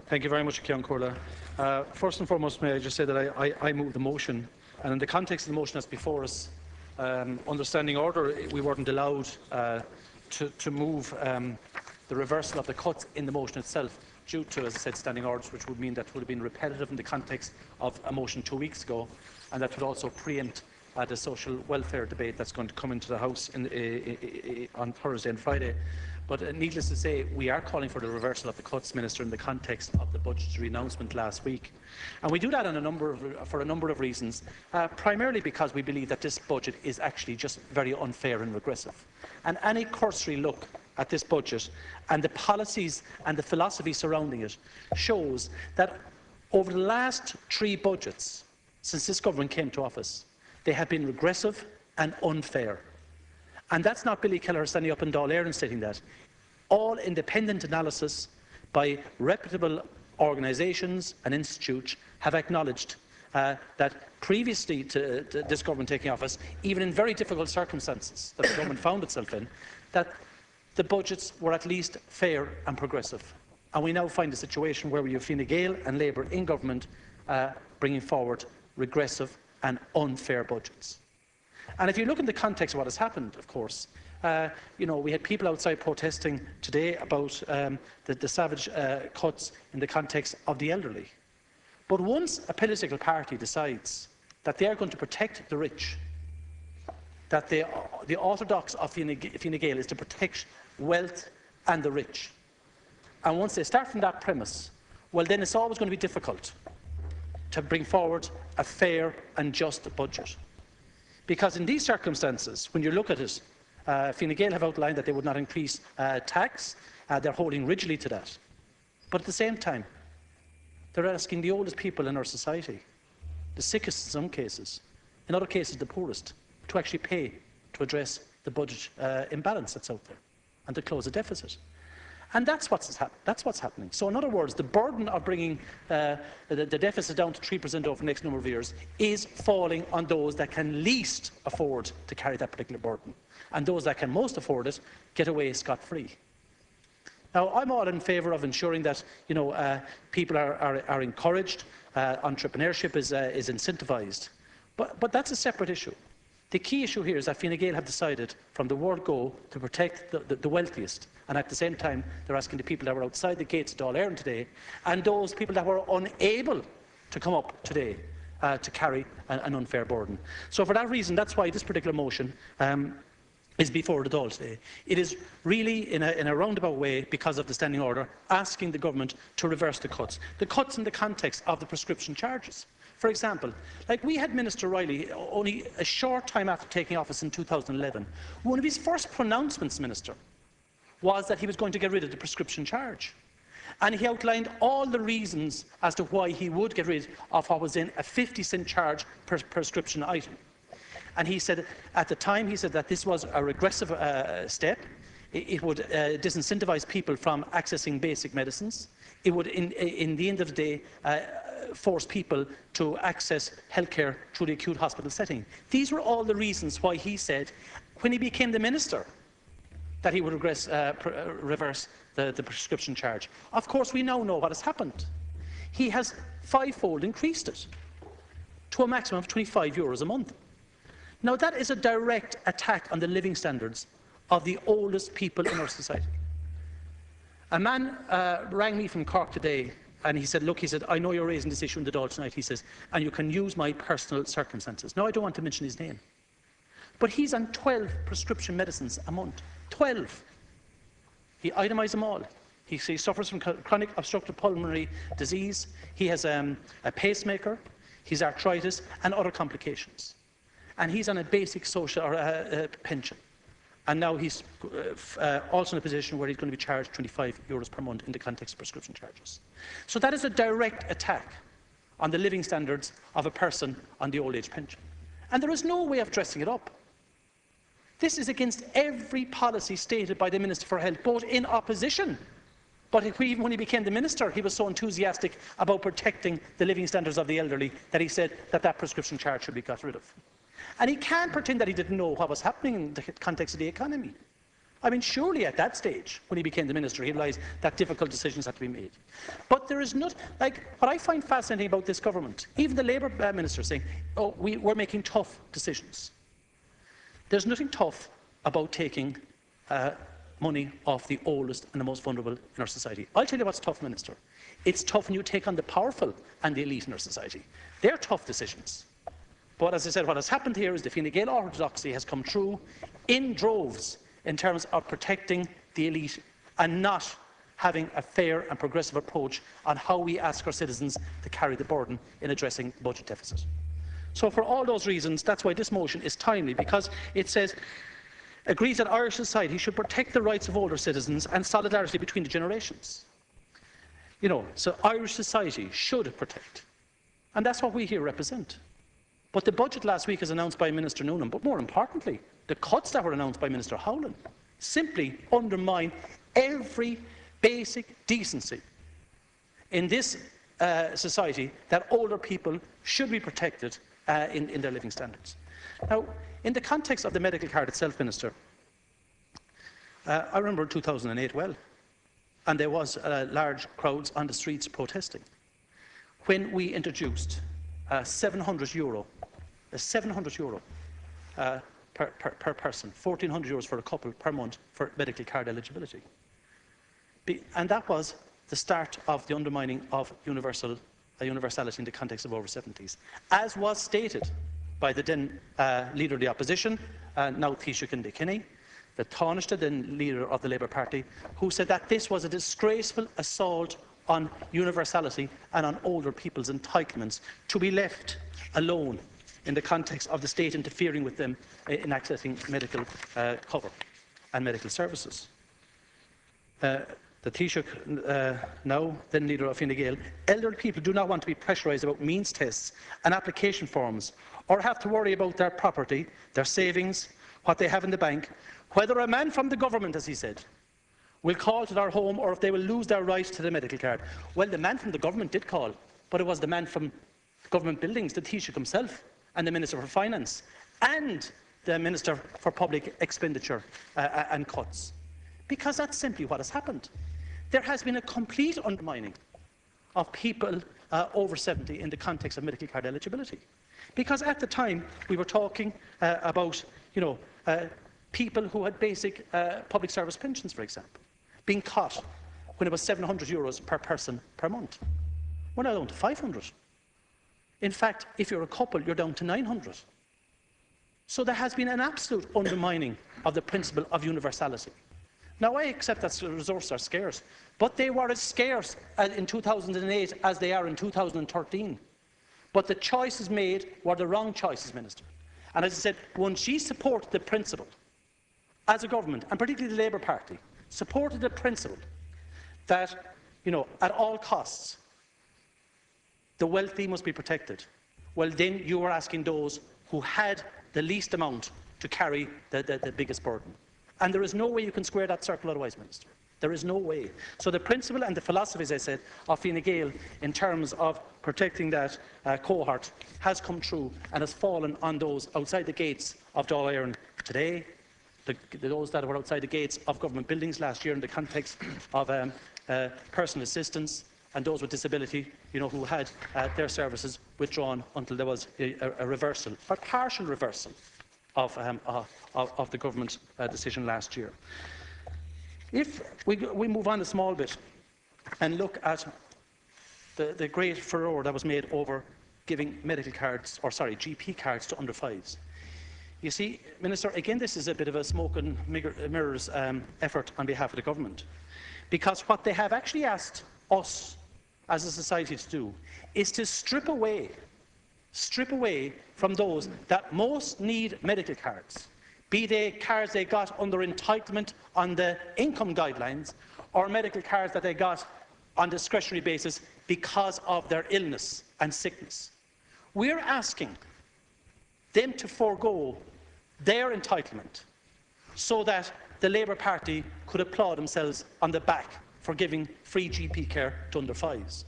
Thank you very much, Cian Corla. First and foremost, may I just say that I move the motion, and in the context of the motion that's before us, under standing order, we weren't allowed to move the reversal of the cuts in the motion itself, due to, as I said, standing orders, which would mean that would have been repetitive in the context of a motion 2 weeks ago, and that would also preempt the social welfare debate that's going to come into the House on Thursday and Friday. But needless to say, we are calling for the reversal of the cuts, Minister, in the context of the budgetary announcement last week. And we do that for a number of reasons, primarily because we believe that this budget is actually just very unfair and regressive. And any cursory look at this budget and the policies and the philosophy surrounding it shows that over the last 3 budgets since this government came to office, they have been regressive and unfair. And that's not Billy Kelleher standing up in Dáil and stating that. All independent analysis by reputable organisations and institutes have acknowledged that previously to this government taking office, even in very difficult circumstances that the government found itself in, that the budgets were at least fair and progressive. And we now find a situation where we have Fianna Fáil and Labour in government bringing forward regressive and unfair budgets. And if you look in the context of what has happened, of course, we had people outside protesting today about the savage cuts in the context of the elderly. But once a political party decides that they are going to protect the rich, that the orthodox of Fianna Fáil is to protect wealth and the rich, and once they start from that premise, well, then it's always going to be difficult to bring forward a fair and just budget. Because in these circumstances, when you look at it, Fianna Fáil have outlined that they would not increase tax. They're holding rigidly to that. But at the same time, they're asking the oldest people in our society, the sickest in some cases, in other cases the poorest, to actually pay to address the budget imbalance that's out there and to close the deficit. And that's what's happening. So in other words, the burden of bringing the deficit down to 3% over the next number of years is falling on those that can least afford to carry that particular burden. And those that can most afford it get away scot-free. Now, I'm all in favour of ensuring that people are encouraged, entrepreneurship is incentivised. But that's a separate issue. The key issue here is that Fianna Fáil have decided from the word go to protect the wealthiest, and at the same time they're asking the people that were outside the gates of Dáil today and those people that were unable to come up today to carry an unfair burden. So for that reason, that's why this particular motion is before the Dáil today. It is really, in a roundabout way, because of the standing order, asking the government to reverse the cuts. The cuts in the context of the prescription charges. For example, like we had Minister Riley only a short time after taking office in 2011. One of his first pronouncements, Minister, was that he was going to get rid of the prescription charge. And he outlined all the reasons as to why he would get rid of what was in a 50-cent charge per prescription item. And he said, at the time, he said that this was a regressive step. It would disincentivise people from accessing basic medicines. It would, in the end of the day, force people to access healthcare through the acute hospital setting. These were all the reasons why he said, when he became the minister, that he would reverse the prescription charge. Of course, we now know what has happened. He has 5-fold increased it to a maximum of €25 a month. Now, that is a direct attack on the living standards of the oldest people in our society. A man rang me from Cork today, and he said, look, he said, I know you're raising this issue in the Dáil tonight, he says, and you can use my personal circumstances. Now, I don't want to mention his name, but he's on 12 prescription medicines a month. 12. He itemised them all. He suffers from chronic obstructive pulmonary disease. He has a pacemaker, he's arthritis, and other complications. And he's on a basic social pension. And now he's also in a position where he's going to be charged €25 per month in the context of prescription charges. So that is a direct attack on the living standards of a person on the old age pension. And there is no way of dressing it up. This is against every policy stated by the Minister for Health, both in opposition, but even when he became the Minister, he was so enthusiastic about protecting the living standards of the elderly that he said that prescription charge should be got rid of. And he can't pretend that he didn't know what was happening in the context of the economy. I mean, surely at that stage, when he became the minister, he realised that difficult decisions had to be made. But there is not, like, what I find fascinating about this government, even the Labour minister saying, oh, we're making tough decisions. There's nothing tough about taking money off the oldest and the most vulnerable in our society. I'll tell you what's tough, Minister. It's tough when you take on the powerful and the elite in our society. They're tough decisions. But as I said, what has happened here is the Fianna Fáil orthodoxy has come true in droves in terms of protecting the elite and not having a fair and progressive approach on how we ask our citizens to carry the burden in addressing the budget deficit. So for all those reasons, that's why this motion is timely, because it says, agrees that Irish society should protect the rights of older citizens and solidarity between the generations. You know, so Irish society should protect. And that's what we here represent. But the budget last week, as announced by Minister Noonan, but more importantly, the cuts that were announced by Minister Howland, simply undermine every basic decency in this society, that older people should be protected in their living standards. Now, in the context of the medical card itself, Minister, I remember 2008 well, and there was large crowds on the streets protesting when we introduced €700 per person, €1,400 for a couple per month for medical card eligibility. And that was the start of the undermining of universality in the context of over 70s, as was stated by the then Leader of the Opposition, now Taoiseach Enda Kenny, the Taoiseach, then Leader of the Labour Party, who said that this was a disgraceful assault on universality and on older people's entitlements to be left alone in the context of the state interfering with them in accessing medical cover and medical services. The Taoiseach, now then Leader of Fine Gael, elderly people do not want to be pressurised about means tests and application forms, or have to worry about their property, their savings, what they have in the bank, whether a man from the government, as he said, will call to their home, or if they will lose their right to the medical card. Well, the man from the government did call, but it was the man from government buildings, the Taoiseach himself, and the Minister for Finance, and the Minister for Public Expenditure and Cuts. Because that's simply what has happened. There has been a complete undermining of people over 70 in the context of medical card eligibility. Because at the time, we were talking about, people who had basic public service pensions, for example, being cut when it was €700 per person per month. We're now down to 500. In fact, if you're a couple, you're down to 900. So there has been an absolute undermining of the principle of universality. Now, I accept that resources are scarce, but they were as scarce in 2008 as they are in 2013. But the choices made were the wrong choices, Minister. And as I said, once she supported the principle, as a government, and particularly the Labour Party, supported the principle that, at all costs, the wealthy must be protected, well, then you are asking those who had the least amount to carry the biggest burden. And there is no way you can square that circle otherwise, Minister. There is no way. So the principle and the philosophy, as I said, of Fine Gael in terms of protecting that cohort has come true and has fallen on those outside the gates of Dáil Éireann today, those that were outside the gates of government buildings last year in the context of personal assistance, and those with disability, who had their services withdrawn until there was a reversal, or partial reversal, of the government decision last year. If we move on a small bit and look at the great furore that was made over giving medical cards, or GP cards to under 5s. You see, Minister, again, this is a bit of a smoke and mirrors effort on behalf of the government, because what they have actually asked us as a society to do is to strip away from those that most need medical cards, be they cards they got under entitlement on the income guidelines, or medical cards that they got on discretionary basis because of their illness and sickness. We're asking them to forego their entitlement so that the Labour Party could applaud themselves on the back for giving free GP care to under 5s.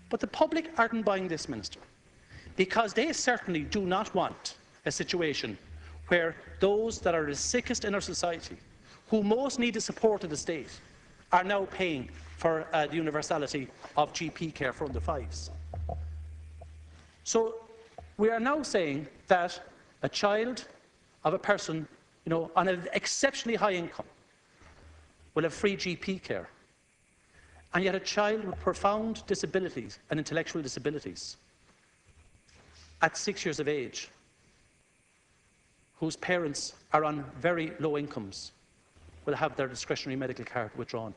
But the public aren't buying this, Minister, because they certainly do not want a situation where those that are the sickest in our society, who most need the support of the state are now paying for the universality of GP care for under 5s. So we are now saying that a child of a person, on an exceptionally high income will have free GP care, and yet a child with profound disabilities and intellectual disabilities at 6 years of age, whose parents are on very low incomes, will have their discretionary medical card withdrawn.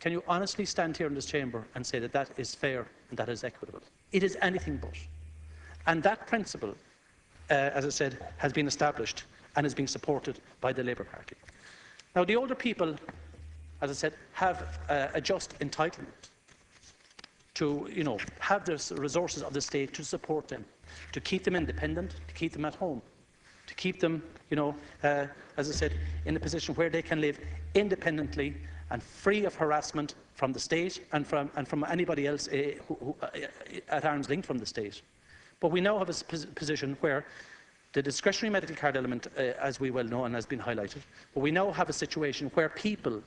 Can you honestly stand here in this chamber and say that that is fair and that is equitable? It is anything but. And that principle, as I said, has been established and is being supported by the Labour Party. Now, the older people, as I said, have a just entitlement to, have the resources of the state to support them, to keep them independent, to keep them at home, to keep them, as I said, in a position where they can live independently and free of harassment from the state and from anybody else at arm's length from the state. But we now have a position where the discretionary medical card element, as we well know and has been highlighted, but we now have a situation where people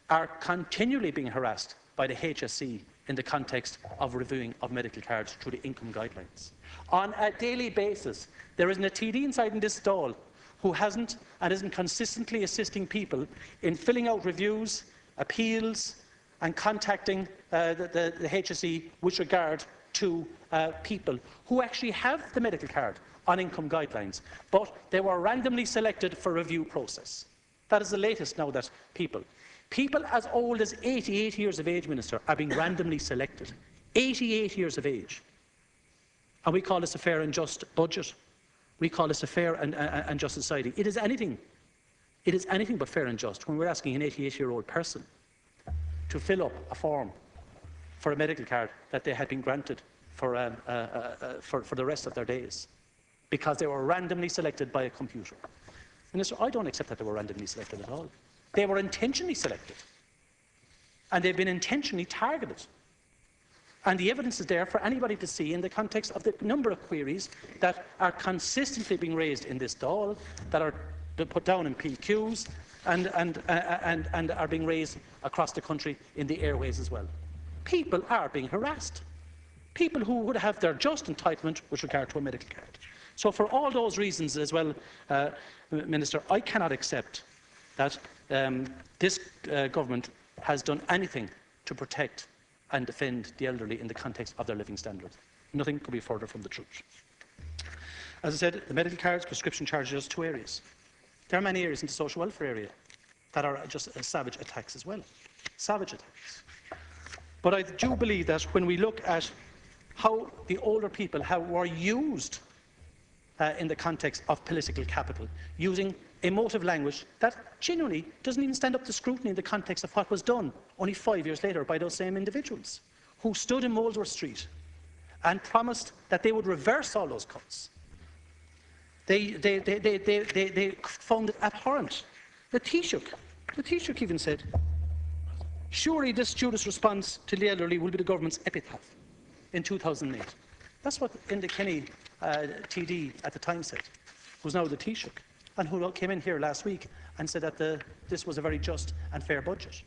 are continually being harassed by the HSE in the context of reviewing of medical cards through the income guidelines. On a daily basis, there isn't a TD inside in this Dáil who hasn't and isn't consistently assisting people in filling out reviews, appeals, and contacting the HSE with regard to people who actually have the medical card on income guidelines, but they were randomly selected for review process. That is the latest now, that people as old as 88 years of age, Minister, are being randomly selected. 88 years of age. And we call this a fair and just budget. We call this a fair and just society. It is anything but fair and just when we're asking an 88-year-old person to fill up a form for a medical card that they had been granted for the rest of their days, because they were randomly selected by a computer. Minister, I don't accept that they were randomly selected at all. They were intentionally selected, and they've been intentionally targeted. And the evidence is there for anybody to see in the context of the number of queries that are consistently being raised in this Dáil, that are put down in PQs, and are being raised across the country in the airways as well. People are being harassed. People who would have their just entitlement with regard to a medical card. So for all those reasons as well, Minister, I cannot accept that this government has done anything to protect and defend the elderly in the context of their living standards. Nothing could be further from the truth. As I said, the medical cards, prescription charges, are just two areas. There are many areas in the social welfare area that are just savage attacks as well. Savage attacks. But I do believe that when we look at how the older people were used in the context of political capital, using emotive language that genuinely doesn't even stand up to scrutiny in the context of what was done only 5 years later by those same individuals who stood in Molesworth Street and promised that they would reverse all those cuts. They found it abhorrent. The Taoiseach even said, surely this Judas response to the elderly will be the government's epitaph in 2008. That's what Enda Kenny, TD at the time, said, who's now the Taoiseach, and who came in here last week and said that this was a very just and fair budget.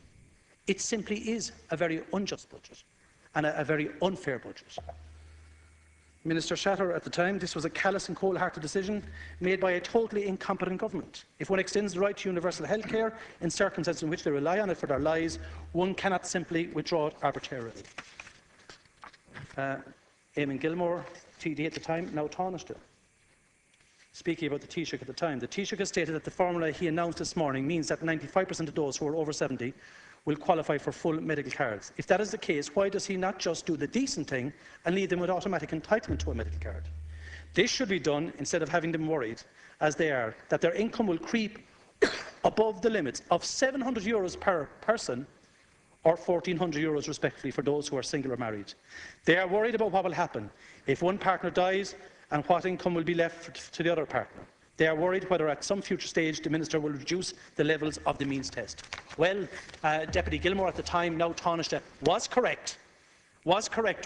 It simply is a very unjust budget and a very unfair budget. Minister Shatter at the time, this was a callous and cold-hearted decision made by a totally incompetent government. If one extends the right to universal health care in circumstances in which they rely on it for their lives, one cannot simply withdraw it arbitrarily. Eamon Gilmore, TD at the time, now Taoiseach. Speaking about the Taoiseach at the time, the Taoiseach has stated that the formula he announced this morning means that 95% of those who are over 70 will qualify for full medical cards. If that is the case, why does he not just do the decent thing and leave them with automatic entitlement to a medical card? This should be done instead of having them worried, as they are, that their income will creep above the limits of €700 per person or €1,400 respectively for those who are single or married. They are worried about what will happen if one partner dies and what income will be left to the other partner. They are worried whether at some future stage the Minister will reduce the levels of the means test. Well, Deputy Gilmore at the time, now Taoiseach, was correct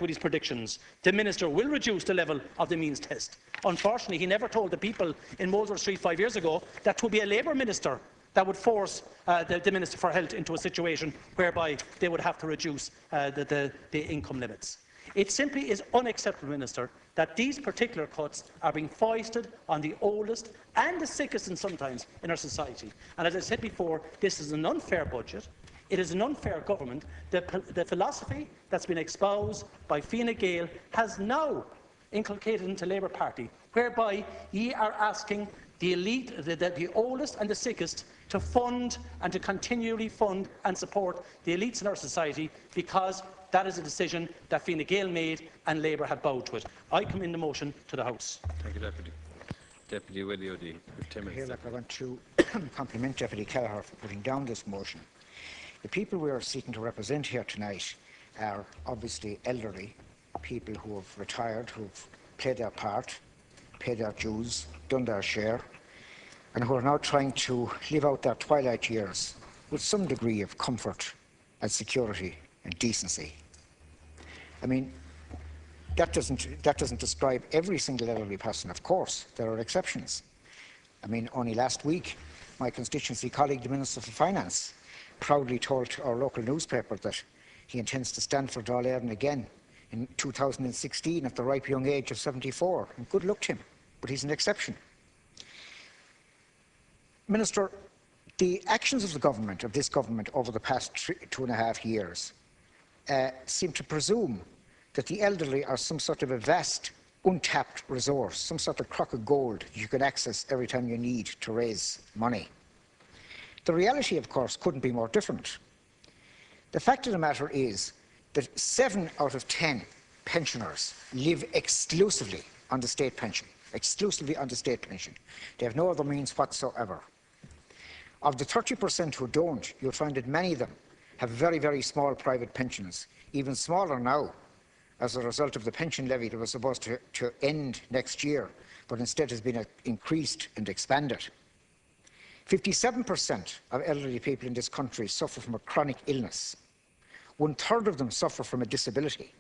with his predictions. The Minister will reduce the level of the means test. Unfortunately, he never told the people in Molesworth Street 5 years ago that 'twould be a Labour Minister that would force the Minister for Health into a situation whereby they would have to reduce the income limits. It simply is unacceptable, Minister, that these particular cuts are being foisted on the oldest and the sickest sometimes in our society. And as I said before, this is an unfair budget. It is an unfair government. The philosophy that's been espoused by Fianna Gael has now inculcated into Labour Party, whereby ye are asking the elite, the oldest and the sickest, to fund and to continually fund and support the elites in our society, because that is a decision that Fianna Gael made and Labour have bowed to it. I commend the motion to the House. Thank you, Deputy. Deputy Willie O'Dea, 10 minutes. I want to compliment Deputy Kelleher for putting down this motion. The people we are seeking to represent here tonight are obviously elderly, people who have retired, who have played their part, paid their dues, done their share, and who are now trying to live out their twilight years with some degree of comfort and security and decency. I mean, that doesn't describe every single elderly person. Of course, there are exceptions. I mean, only last week, my constituency colleague, the Minister for Finance, proudly told our local newspaper that he intends to stand for Dáil again in 2016 at the ripe young age of 74. And good luck to him, but he's an exception. Minister, the actions of the government, of this government, over the past 2.5 years seem to presume that the elderly are some sort of a vast, untapped resource, some sort of crock of gold you can access every time you need to raise money. The reality, of course, couldn't be more different. The fact of the matter is that 7 out of 10 pensioners live exclusively on the state pension, exclusively on the state pension. They have no other means whatsoever. Of the 30% who don't, you'll find that many of them have very, very small private pensions, even smaller now, as a result of the pension levy that was supposed to end next year, but instead has been increased and expanded. 57% of elderly people in this country suffer from a chronic illness. 1/3 of them suffer from a disability.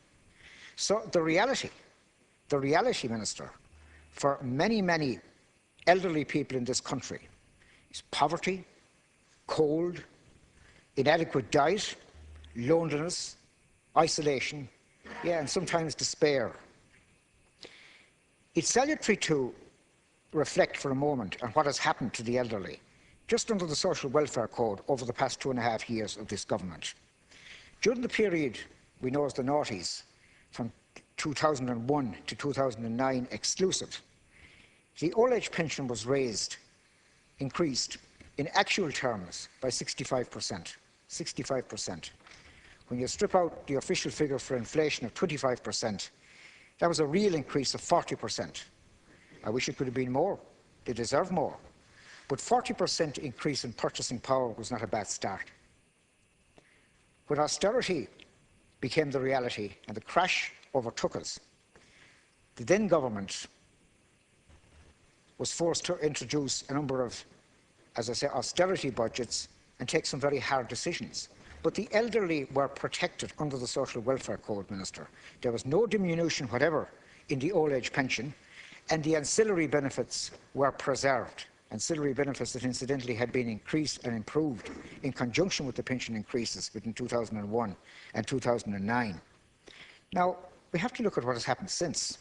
So the reality, Minister, for many, many elderly people in this country is poverty, cold, inadequate diet, loneliness, isolation, and sometimes despair. It's salutary to reflect for a moment on what has happened to the elderly just under the Social Welfare Code over the past 2.5 years of this government. During the period we know as the noughties, from 2001 to 2009 exclusive, the old age pension was increased in actual terms by 65%. 65%. When you strip out the official figure for inflation of 25%, that was a real increase of 40%. I wish it could have been more. They deserve more. But 40% increase in purchasing power was not a bad start. When austerity became the reality and the crash overtook us, the then government was forced to introduce a number of, as I say, austerity budgets and take some very hard decisions. But the elderly were protected under the Social Welfare Code, Minister. There was no diminution whatever in the old age pension, and the ancillary benefits were preserved. Ancillary benefits that incidentally had been increased and improved in conjunction with the pension increases between 2001 and 2009. Now, we have to look at what has happened since.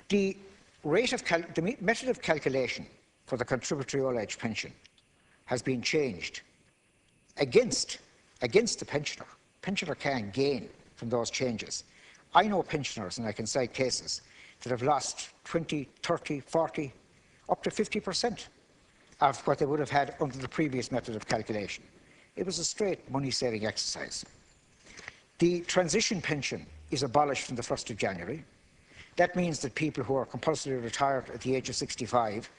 The method of calculation for the contributory old age pension has been changed against the pensioner. Pensioner can gain from those changes. I know pensioners, and I can cite cases, that have lost 20, 30, 40, up to 50% of what they would have had under the previous method of calculation. It was a straight money-saving exercise. The transition pension is abolished from the 1st of January. That means that people who are compulsorily retired at the age of 65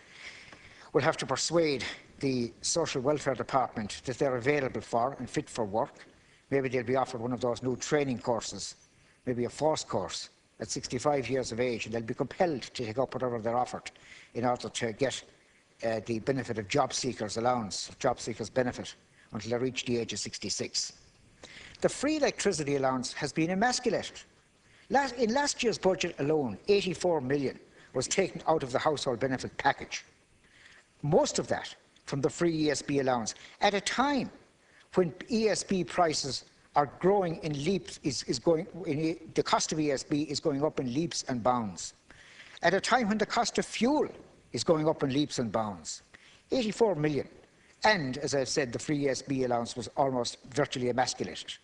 will have to persuade the Social Welfare Department that they're available for and fit for work. Maybe they'll be offered one of those new training courses, maybe a force course at 65 years of age, and they'll be compelled to take up whatever they're offered in order to get the benefit of job seekers allowance, job seekers benefit, until they reach the age of 66. The free electricity allowance has been emasculated. In last year's budget alone, 84 million was taken out of the household benefit package. most of that from the free ESB allowance at a time when ESB prices are growing in leaps, the cost of ESB is going up in leaps and bounds. At a time when the cost of fuel is going up in leaps and bounds. 84 million. And, as I've said, the free ESB allowance was almost virtually emasculated.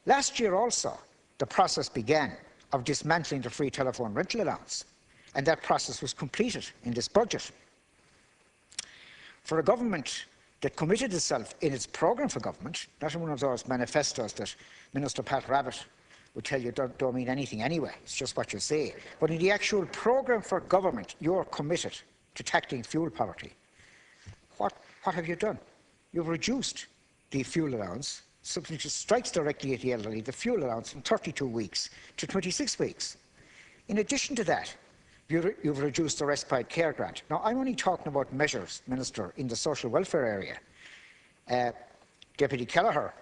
Last year also, the process began of dismantling the free telephone rental allowance, and that process was completed in this budget. For a government that committed itself in its programme for government, not in one of those manifestos that Minister Pat Rabbitte would tell you don't mean anything anyway, it's just what you say, but in the actual programme for government, you're committed to tackling fuel poverty. What have you done? You've reduced the fuel allowance, something that strikes directly at the elderly, the fuel allowance from 32 weeks to 26 weeks. In addition to that, you've reduced the respite care grant. Now, I'm only talking about measures, Minister, in the social welfare area. Deputy Kelleher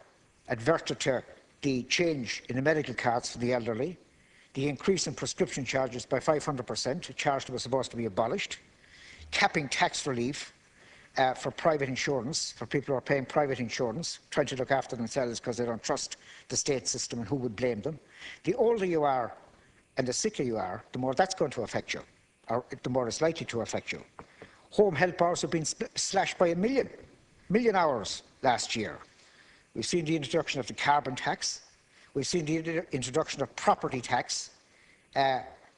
adverted to the change in the medical cards for the elderly, the increase in prescription charges by 500%, a charge that was supposed to be abolished, capping tax relief for private insurance, for people who are paying private insurance, trying to look after themselves because they don't trust the state system, and who would blame them. The older you are and the sicker you are, the more that's going to affect you, or the more it's likely to affect you. Home help hours have been slashed by a million hours last year. We've seen the introduction of the carbon tax. We've seen the introduction of property tax,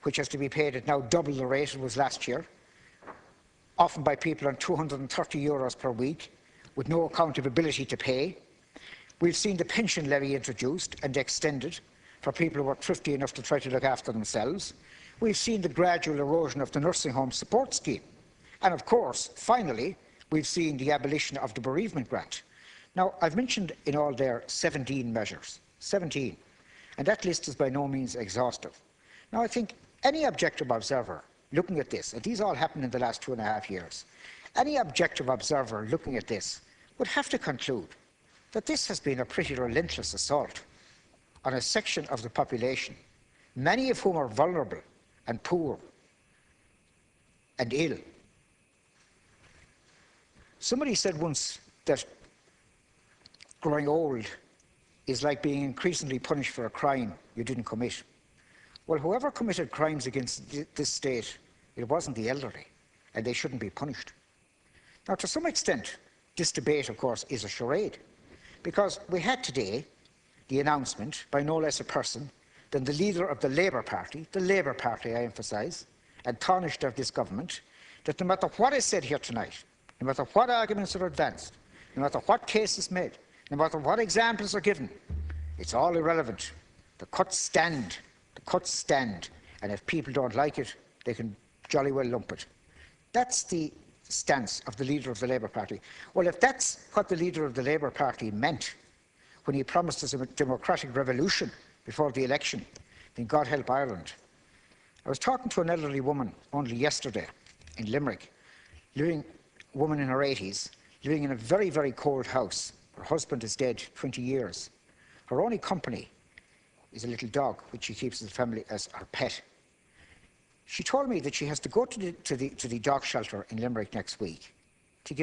which has to be paid at now double the rate it was last year, often by people on €230 per week with no accountability to pay. We've seen the pension levy introduced and extended for people who are thrifty enough to try to look after themselves. We've seen the gradual erosion of the nursing home support scheme. And of course, finally, we've seen the abolition of the bereavement grant. Now, I've mentioned in all there 17 measures, 17, and that list is by no means exhaustive. Now, I think any objective observer looking at this, and these all happened in the last 2.5 years, any objective observer looking at this would have to conclude that this has been a pretty relentless assault on a section of the population, many of whom are vulnerable and poor and ill. Somebody said once that growing old is like being increasingly punished for a crime you didn't commit. Well, whoever committed crimes against this state, it wasn't the elderly, and they shouldn't be punished. Now, to some extent, this debate, of course, is a charade, because we had today the announcement by no less a person than the leader of the Labour Party, I emphasise, and tarnished of this government, that no matter what is said here tonight, no matter what arguments are advanced, no matter what case is made, no matter what examples are given, it's all irrelevant. The cuts stand. The cuts stand. And if people don't like it, they can jolly well lump it. That's the stance of the leader of the Labour Party. Well, if that's what the leader of the Labour Party meant when he promised us a democratic revolution before the election, then God help Ireland. I was talking to an elderly woman only yesterday in Limerick, a woman in her 80s, living in a very, very cold house. Her husband is dead 20 years. Her only company is a little dog, which she keeps as her pet. She told me that she has to go to the dog shelter in Limerick next week to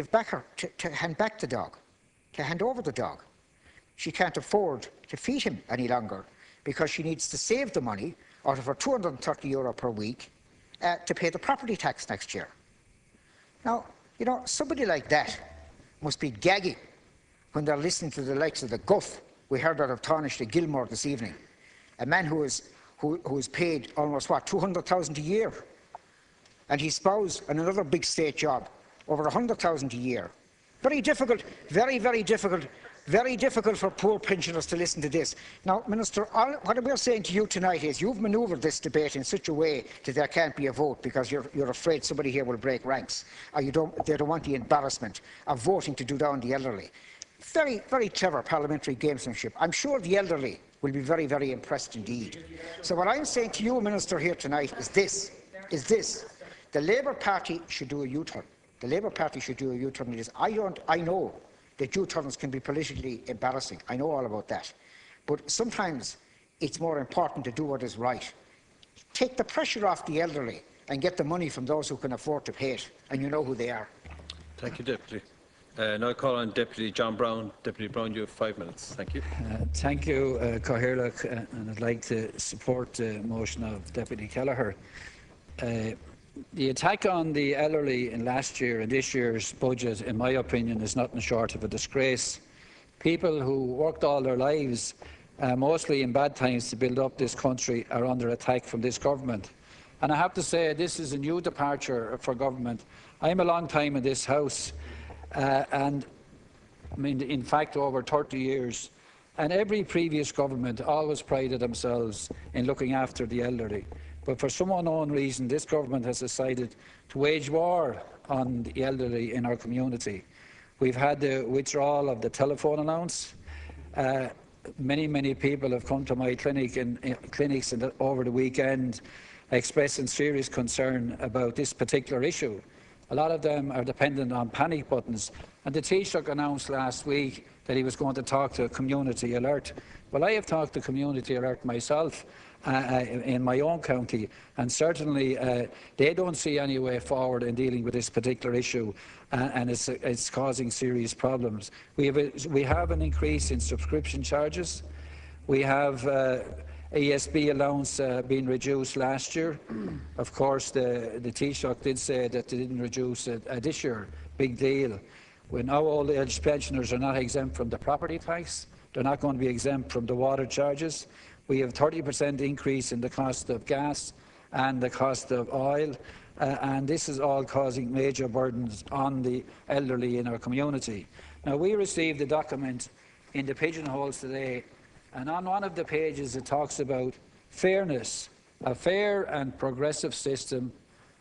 hand back the dog, to hand over the dog. She can't afford to feed him any longer because she needs to save the money out of her €230 per week to pay the property tax next year. Now, you know, somebody like that must be gagging when they're listening to the likes of the guff we heard out of Taoiseach Gilmore this evening, a man who is paid almost, what, 200,000 a year, and his spouse and another big state job, over 100,000 a year. Very difficult, very, very difficult, very difficult for poor pensioners to listen to this. Now, Minister, what we're saying to you tonight is you've manoeuvred this debate in such a way that there can't be a vote because you're afraid somebody here will break ranks, or they don't want the embarrassment of voting to do down the elderly. Very, very clever parliamentary gamesmanship. I'm sure the elderly will be very, very impressed indeed. So what I'm saying to you, Minister, here tonight is this. The Labour Party should do a U-turn. The Labour Party should do a U-turn. I know that U-turns can be politically embarrassing. I know all about that. But sometimes it's more important to do what is right. Take the pressure off the elderly and get the money from those who can afford to pay it, and you know who they are. Thank you, Deputy. Now I call on Deputy John Browne. Deputy Browne, you have 5 minutes. Thank you. Thank you, Cathaoirleach, and I'd like to support the motion of Deputy Kelleher. The attack on the elderly in last year and this year's budget, in my opinion, is nothing short of a disgrace. People who worked all their lives, mostly in bad times, to build up this country, are under attack from this government. And I have to say, this is a new departure for government. I'm a long time in this House, and I mean, in fact, over 30 years. And every previous government always prided themselves in looking after the elderly. But for some unknown reason, this government has decided to wage war on the elderly in our community. We've had the withdrawal of the telephone allowance. Many people have come to my clinics over the weekend expressing serious concern about this particular issue. A lot of them are dependent on panic buttons. And the Taoiseach announced last week that he was going to talk to Community Alert. Well, I have talked to Community Alert myself in my own county, and certainly they don't see any way forward in dealing with this particular issue, and it's causing serious problems. We have an increase in subscription charges. We have ESB allowance being reduced last year. Of course, the Taoiseach did say that they didn't reduce it this year. Big deal. When now old age pensioners are not exempt from the property tax, they're not going to be exempt from the water charges. We have 30% increase in the cost of gas and the cost of oil, and this is all causing major burdens on the elderly in our community. Now, we received a document in the pigeonholes today, and on one of the pages it talks about fairness, a fair and progressive system.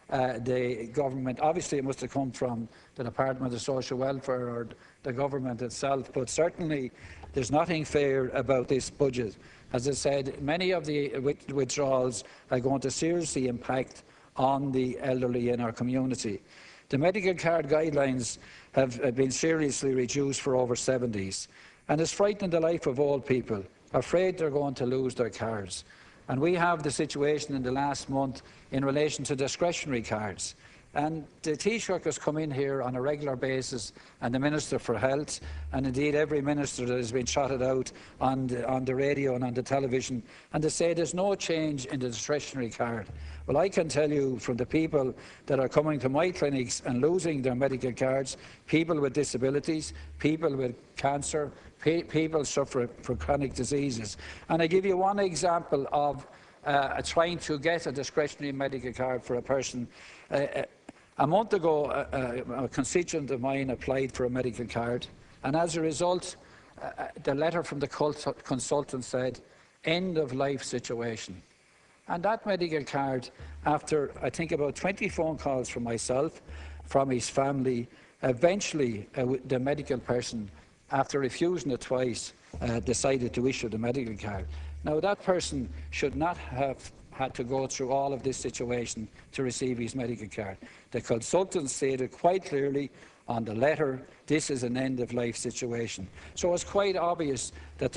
The government, obviously it must have come from the Department of Social Welfare or the government itself, but certainly there's nothing fair about this budget. As I said, many of the withdrawals are going to seriously impact on the elderly in our community. The medical card guidelines have been seriously reduced for over 70s, and it's frightening the life of old people, afraid they're going to lose their cards. And we have the situation in the last month in relation to discretionary cards. And the Taoiseach has come in here on a regular basis, and the Minister for Health, and indeed every minister that has been shouted out on the radio and on the television, and they say there's no change in the discretionary card. Well, I can tell you from the people that are coming to my clinics and losing their medical cards, people with disabilities, people with cancer, people suffering from chronic diseases. And I give you one example of trying to get a discretionary medical card for a person. A month ago, a constituent of mine applied for a medical card, and as a result, the letter from the consultant said, end of life situation. And that medical card, after I think about 20 phone calls from myself, from his family, eventually the medical person, after refusing it twice, decided to issue the medical card. Now, that person should not have had to go through all of this situation to receive his medical card. The consultant stated quite clearly on the letter, this is an end-of-life situation. So it's quite obvious that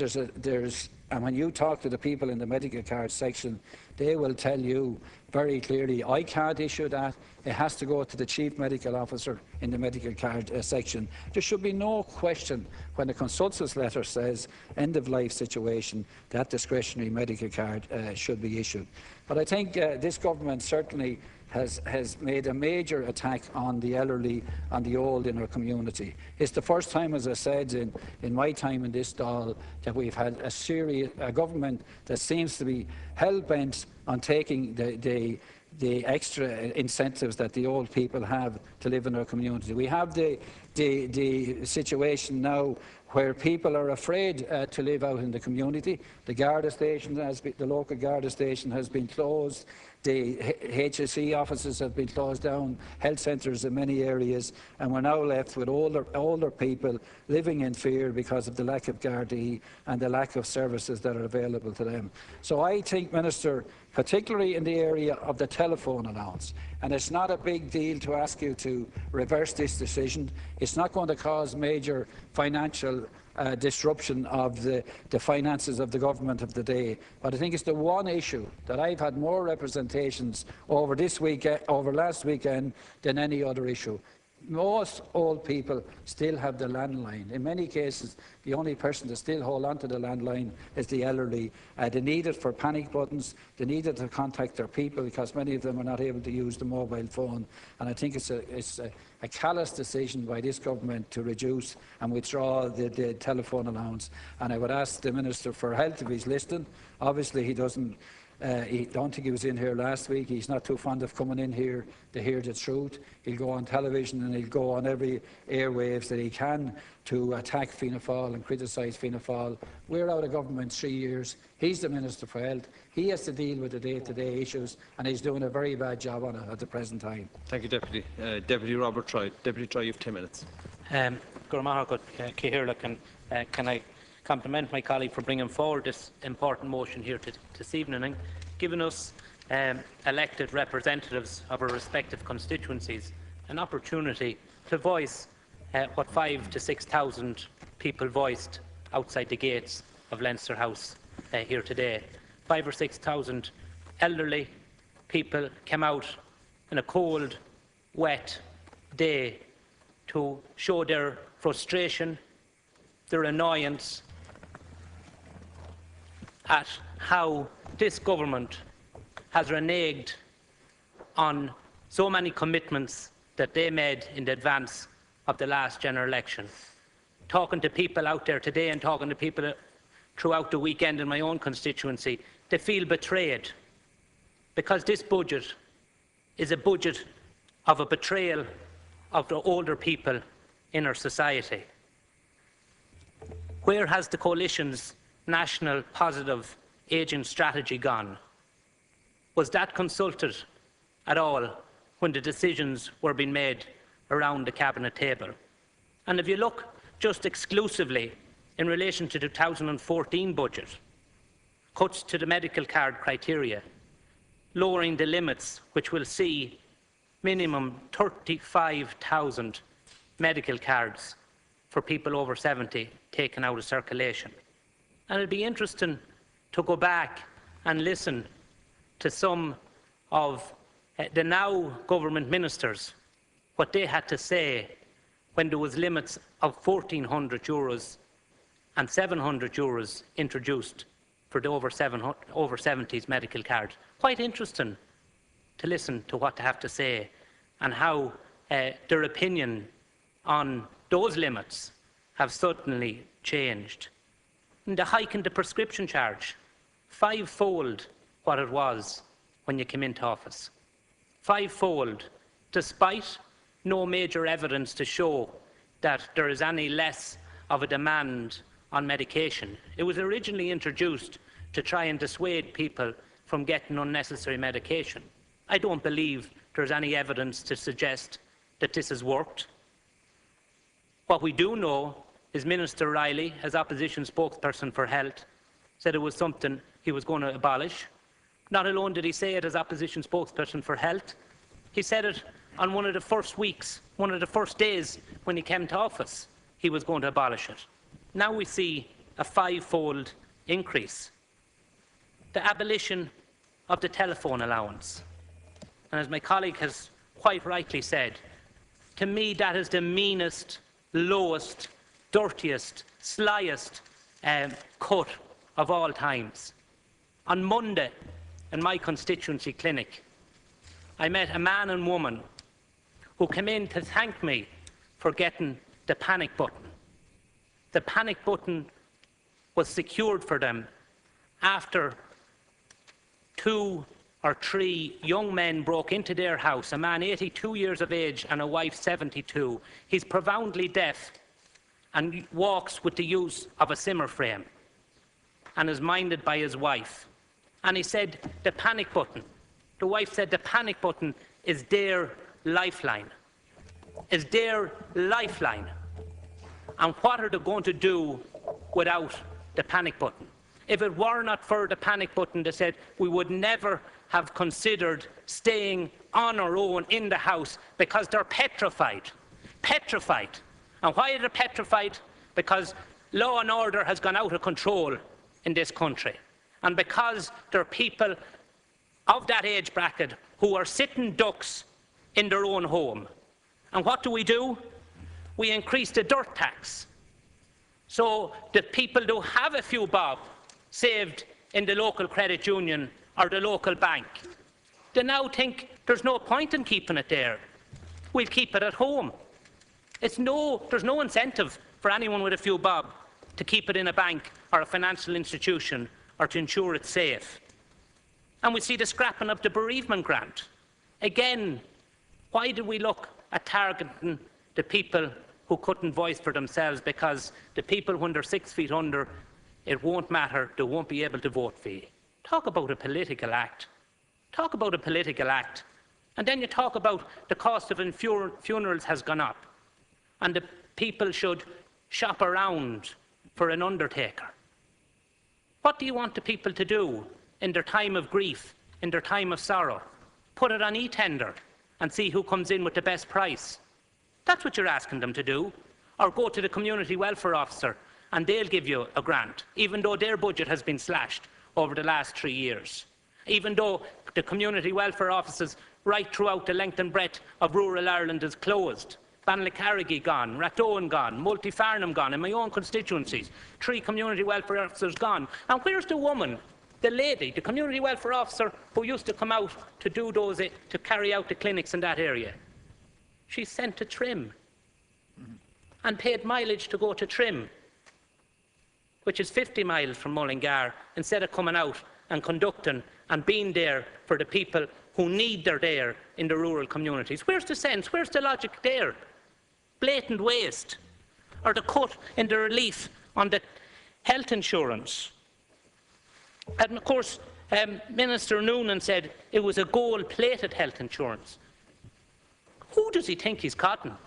and when you talk to the people in the medical card section, they will tell you very clearly, I can't issue that. It has to go to the Chief Medical Officer in the medical card section. There should be no question when the consultant's letter says end-of-life situation, that discretionary medical card should be issued. But I think this government certainly has made a major attack on the elderly and the old in our community. It's the first time, as I said, in my time in this Dáil, that we've had a government that seems to be hell-bent on taking the extra incentives that the old people have to live in our community. We have the situation now where people are afraid to live out in the community. The Garda station, the local Garda station has been closed. The HSE offices have been closed down, health centres in many areas, and we're now left with older people living in fear because of the lack of Gardaí and the lack of services that are available to them. So I think, Minister, particularly in the area of the telephone allowance, and it's not a big deal to ask you to reverse this decision. It's not going to cause major financial disruption of the finances of the government of the day. But I think it's the one issue that I've had more representations over this weekend, over last weekend, than any other issue. Most old people still have the landline. In many cases, the only person to still hold on to the landline is the elderly. They need it for panic buttons. They need it to contact their people because many of them are not able to use the mobile phone. And I think it's a callous decision by this government to reduce and withdraw the telephone allowance. And I would ask the Minister for Health if he's listening. Obviously, he doesn't. I don't think he was in here last week. He's not too fond of coming in here to hear the truth. He'll go on television and he'll go on every airwaves that he can to attack Fianna Fáil and criticise Fianna Fáil. We're out of government 3 years. He's the Minister for Health. He has to deal with the day-to-day issues, and he's doing a very bad job on it at the present time. Thank you, Deputy. Deputy Robert Troy. Deputy Troy, you have 10 minutes. Can I compliment my colleague for bringing forward this important motion here this evening and giving us elected representatives of our respective constituencies an opportunity to voice what 5,000 to 6,000 people voiced outside the gates of Leinster House here today. 5,000 or 6,000 elderly people came out in a cold, wet day to show their frustration, their annoyance at how this government has reneged on so many commitments that they made in advance of the last general election. Talking to people out there today and talking to people throughout the weekend in my own constituency, they feel betrayed because this budget is a budget of a betrayal of the older people in our society. Where has the coalition's national positive ageing strategy gone? Was that consulted at all when the decisions were being made around the cabinet table? And if you look just exclusively in relation to the 2014 budget, cuts to the medical card criteria, lowering the limits, which will see minimum 35,000 medical cards for people over 70 taken out of circulation. And it'd be interesting to go back and listen to some of the now government ministers, what they had to say when there was limits of €1,400 and €700 introduced for the over 70s medical card. Quite interesting to listen to what they have to say and how their opinion on those limits have suddenly changed. And the hike in the prescription charge, fivefold what it was when you came into office. Fivefold, despite no major evidence to show that there is any less of a demand on medication. It was originally introduced to try and dissuade people from getting unnecessary medication. I don't believe there's any evidence to suggest that this has worked. What we do know is Minister Riley, as opposition spokesperson for health, said it was something he was going to abolish. Not alone did he say it as opposition spokesperson for health, he said it on one of the first weeks, one of the first days when he came to office, he was going to abolish it. Now we see a fivefold increase. The abolition of the telephone allowance. And as my colleague has quite rightly said, to me that is the meanest, lowest, dirtiest, slyest cut of all times. On Monday, in my constituency clinic, I met a man and woman who came in to thank me for getting the panic button. The panic button was secured for them after 2 or 3 young men broke into their house, a man 82 years of age and a wife 72. He's profoundly deaf and walks with the use of a Zimmer frame and is minded by his wife. And he said, the panic button. The wife said, the panic button is their lifeline. Is their lifeline. And what are they going to do without the panic button? if it were not for the panic button that said we would never have considered staying on our own in the house because they're petrified. Petrified. And why are they petrified? Because law and order has gone out of control in this country. And because there are people of that age bracket who are sitting ducks in their own home. And what do? We increase the dirt tax. So the people who have a few bob saved in the local credit union or the local bank, they now think there's no point in keeping it there. We'll keep it at home. There's no incentive for anyone with a few bob to keep it in a bank or a financial institution or to ensure it's safe. And we see the scrapping of the bereavement grant. Again, why do we look at targeting the people who couldn't voice for themselves? Because the people, when they're 6 feet under, it won't matter, they won't be able to vote for you. Talk about a political act. Talk about a political act. And then you talk about the cost of funerals has gone up and the people should shop around for an undertaker. What do you want the people to do in their time of grief, in their time of sorrow? Put it on e-tender and see who comes in with the best price. That's what you're asking them to do. Or go to the community welfare officer and they'll give you a grant, even though their budget has been slashed over the last 3 years. Even though the community welfare offices right throughout the length and breadth of rural Ireland is closed. Banlacarrigy gone, Rathdowne gone, Multifarnham gone, in my own constituencies, 3 community welfare officers gone. And where's the woman, the lady, the community welfare officer who used to come out to do those, to carry out the clinics in that area? She's sent to Trim and paid mileage to go to Trim, which is 50 miles from Mullingar, instead of coming out and conducting and being there for the people who need their there in the rural communities. Where's the sense? Where's the logic there? Blatant waste. Or the cut in the relief on the health insurance. And of course, Minister Noonan said it was a gold-plated health insurance. Who does he think he's cotton?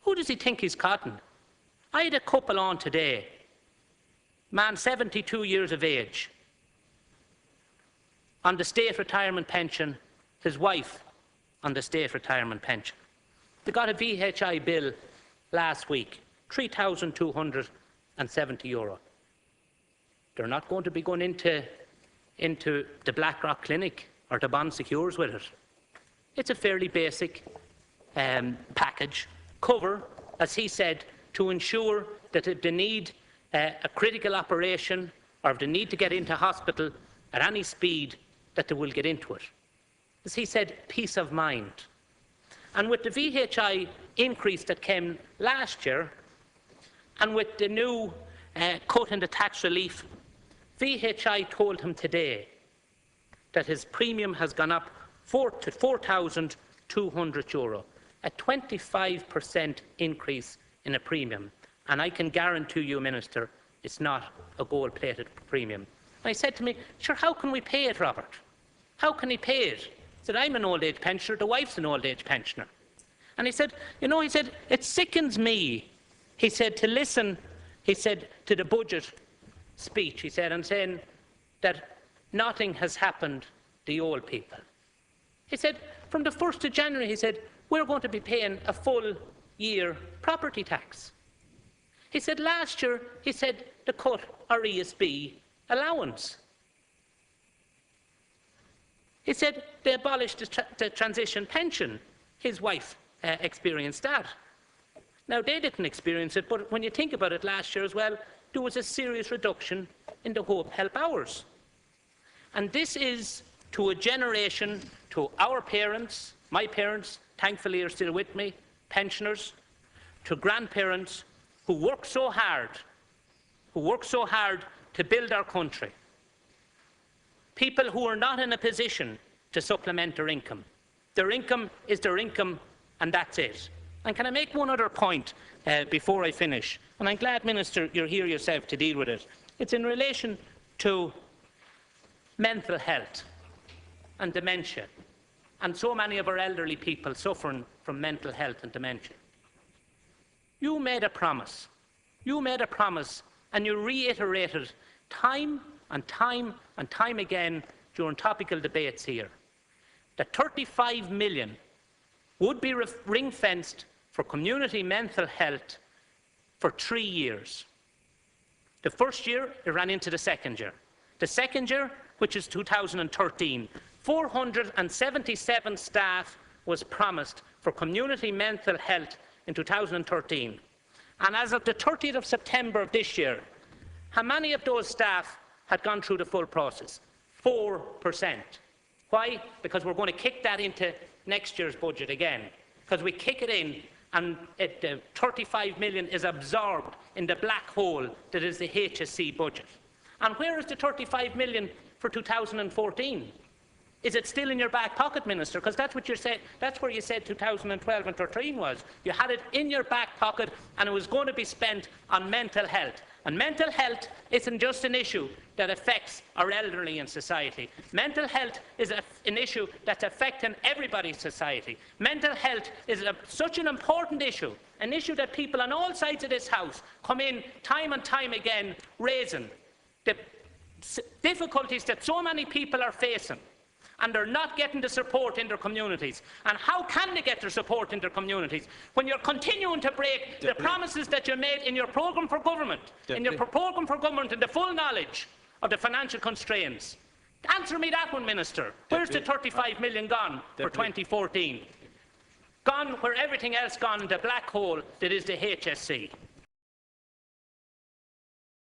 Who does he think he's cotton? I had a couple on today. Man, 72 years of age, on the state retirement pension, his wife on the state retirement pension. They got a VHI bill last week, €3,270. They're not going to be going into the BlackRock clinic or the Bond Secures with it. It's a fairly basic package, cover, as he said, to ensure that if they need a critical operation or if they need to get into hospital at any speed, that they will get into it. As he said, peace of mind. And with the VHI increase that came last year, and with the new cut in the tax relief, VHI told him today that his premium has gone up to €4,200, a 25% increase in a premium. And I can guarantee you, Minister, it's not a gold-plated premium. And he said to me, sure, how can we pay it, Robert? How can he pay it? He said, I'm an old-age pensioner, the wife's an old-age pensioner. And he said, you know, he said, it sickens me, he said, to listen, he said, to the budget speech, he said, and saying that nothing has happened to the old people. He said, from the 1st of January, he said, we're going to be paying a full year property tax. He said, last year, he said, the cut our ESB allowance. He said they abolished the transition pension. His wife experienced that. Now, they didn't experience it, but when you think about it last year as well, there was a serious reduction in the Hope Help hours. And this is to a generation, to our parents, my parents, thankfully are still with me, pensioners, to grandparents who work so hard to build our country. People who are not in a position to supplement their income. Their income is their income, and that's it. And can I make one other point before I finish? And I'm glad, Minister, you're here yourself to deal with it. It's in relation to mental health and dementia, and so many of our elderly people suffering from mental health and dementia. You made a promise. You made a promise, and you reiterated time and time and time again during topical debates here that 35 million would be ring-fenced for community mental health for 3 years. The first year, it ran into the second year. The second year, which is 2013, 477 staff was promised for community mental health in 2013. And as of the 30th of September of this year, how many of those staff had gone through the full process? 4%. Why? Because we're going to kick that into next year's budget again. Because we kick it in and the 35 million is absorbed in the black hole that is the HSC budget. And where is the 35 million for 2014? Is it still in your back pocket, Minister? Because that's what you said. That's where you said 2012 and 13 was. You had it in your back pocket, and it was going to be spent on mental health. And mental health isn't just an issue that affects our elderly in society. Mental health is an issue that's affecting everybody in society. Mental health is such an important issue, an issue that people on all sides of this House come in time and time again raising the difficulties that so many people are facing, and they're not getting the support in their communities. And how can they get their support in their communities when you're continuing to break the promises that you made in your programme for government, in the full knowledge of the financial constraints? Answer me that one, Minister. Where's the 35 million gone for 2014? Gone where everything else gone in the black hole that is the HSC.